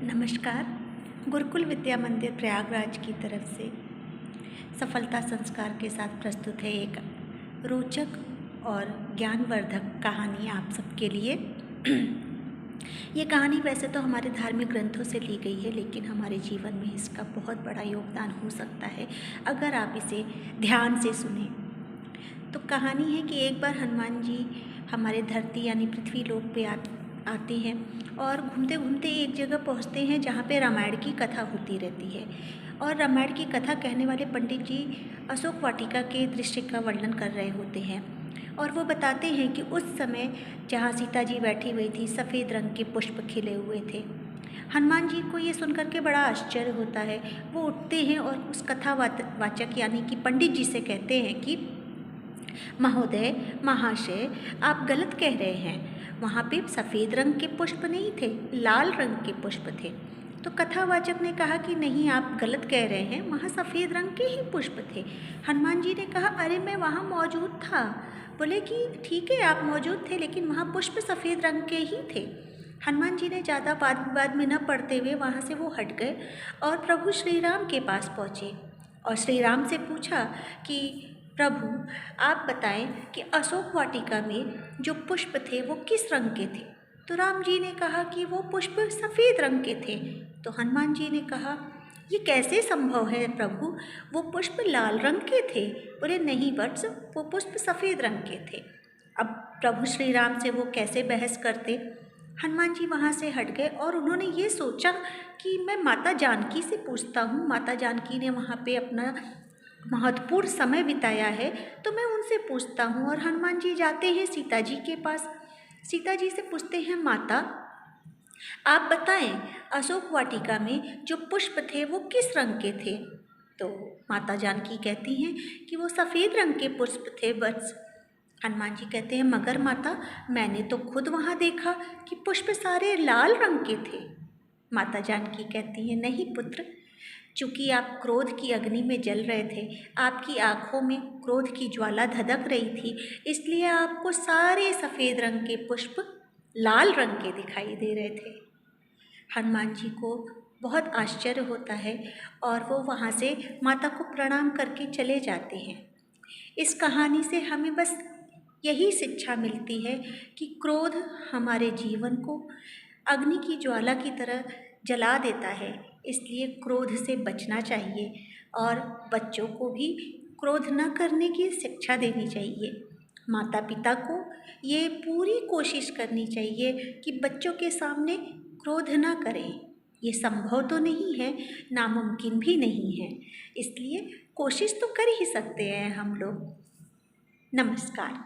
नमस्कार। गुरुकुल विद्या मंदिर प्रयागराज की तरफ से सफलता संस्कार के साथ प्रस्तुत है एक रोचक और ज्ञानवर्धक कहानी आप सबके लिए। ये कहानी वैसे तो हमारे धार्मिक ग्रंथों से ली गई है, लेकिन हमारे जीवन में इसका बहुत बड़ा योगदान हो सकता है अगर आप इसे ध्यान से सुने। तो कहानी है कि एक बार हनुमान जी हमारे धरती यानी पृथ्वी लोक पे आते हैं और घूमते घूमते एक जगह पहुंचते हैं जहाँ पे रामायण की कथा होती रहती है। और रामायण की कथा कहने वाले पंडित जी अशोक वाटिका के दृश्य का वर्णन कर रहे होते हैं और वो बताते हैं कि उस समय जहाँ सीता जी बैठी हुई थी सफ़ेद रंग के पुष्प खिले हुए थे। हनुमान जी को ये सुनकर के बड़ा आश्चर्य होता है। वो उठते हैं और उस कथा वाचक यानी कि पंडित जी से कहते हैं कि महोदय, महाशय, आप गलत कह रहे हैं। वहाँ पे सफ़ेद रंग के पुष्प नहीं थे, लाल रंग के पुष्प थे। तो कथावाचक ने कहा कि नहीं, आप गलत कह रहे हैं, वहाँ सफ़ेद रंग के ही पुष्प थे। हनुमान जी ने कहा, अरे मैं वहाँ मौजूद था। बोले कि ठीक है, आप मौजूद थे, लेकिन वहाँ पुष्प सफ़ेद रंग के ही थे। हनुमान जी ने ज़्यादा वाद विवाद में न पड़ते हुए वहाँ से वो हट गए और प्रभु श्री राम के पास पहुँचे और श्री राम से पूछा कि प्रभु, आप बताएं कि अशोक वाटिका में जो पुष्प थे वो किस रंग के थे। तो राम जी ने कहा कि वो पुष्प सफ़ेद रंग के थे। तो हनुमान जी ने कहा, ये कैसे संभव है प्रभु, वो पुष्प लाल रंग के थे। बोले नहीं वत्स, वो पुष्प सफ़ेद रंग के थे। अब प्रभु श्री राम से वो कैसे बहस करते। हनुमान जी वहाँ से हट गए और उन्होंने ये सोचा कि मैं माता जानकी से पूछता हूँ। माता जानकी ने वहाँ पे अपना महत्वपूर्ण समय बिताया है, तो मैं उनसे पूछता हूँ। और हनुमान जी जाते हैं सीता जी के पास। सीता जी से पूछते हैं, माता आप बताएं, अशोक वाटिका में जो पुष्प थे वो किस रंग के थे। तो माता जानकी कहती हैं कि वो सफ़ेद रंग के पुष्प थे वत्स। हनुमान जी कहते हैं, मगर माता, मैंने तो खुद वहाँ देखा कि पुष्प सारे लाल रंग के थे। माता जानकी कहती हैं, नहीं पुत्र, चूँकि आप क्रोध की अग्नि में जल रहे थे, आपकी आँखों में क्रोध की ज्वाला धधक रही थी, इसलिए आपको सारे सफ़ेद रंग के पुष्प लाल रंग के दिखाई दे रहे थे। हनुमान जी को बहुत आश्चर्य होता है और वो वहाँ से माता को प्रणाम करके चले जाते हैं। इस कहानी से हमें बस यही शिक्षा मिलती है कि क्रोध हमारे जीवन को अग्नि की ज्वाला की तरह जला देता है, इसलिए क्रोध से बचना चाहिए और बच्चों को भी क्रोध न करने की शिक्षा देनी चाहिए। माता पिता को ये पूरी कोशिश करनी चाहिए कि बच्चों के सामने क्रोध न करें। ये संभव तो नहीं है, नामुमकिन भी नहीं है, इसलिए कोशिश तो कर ही सकते हैं हम लोग। नमस्कार।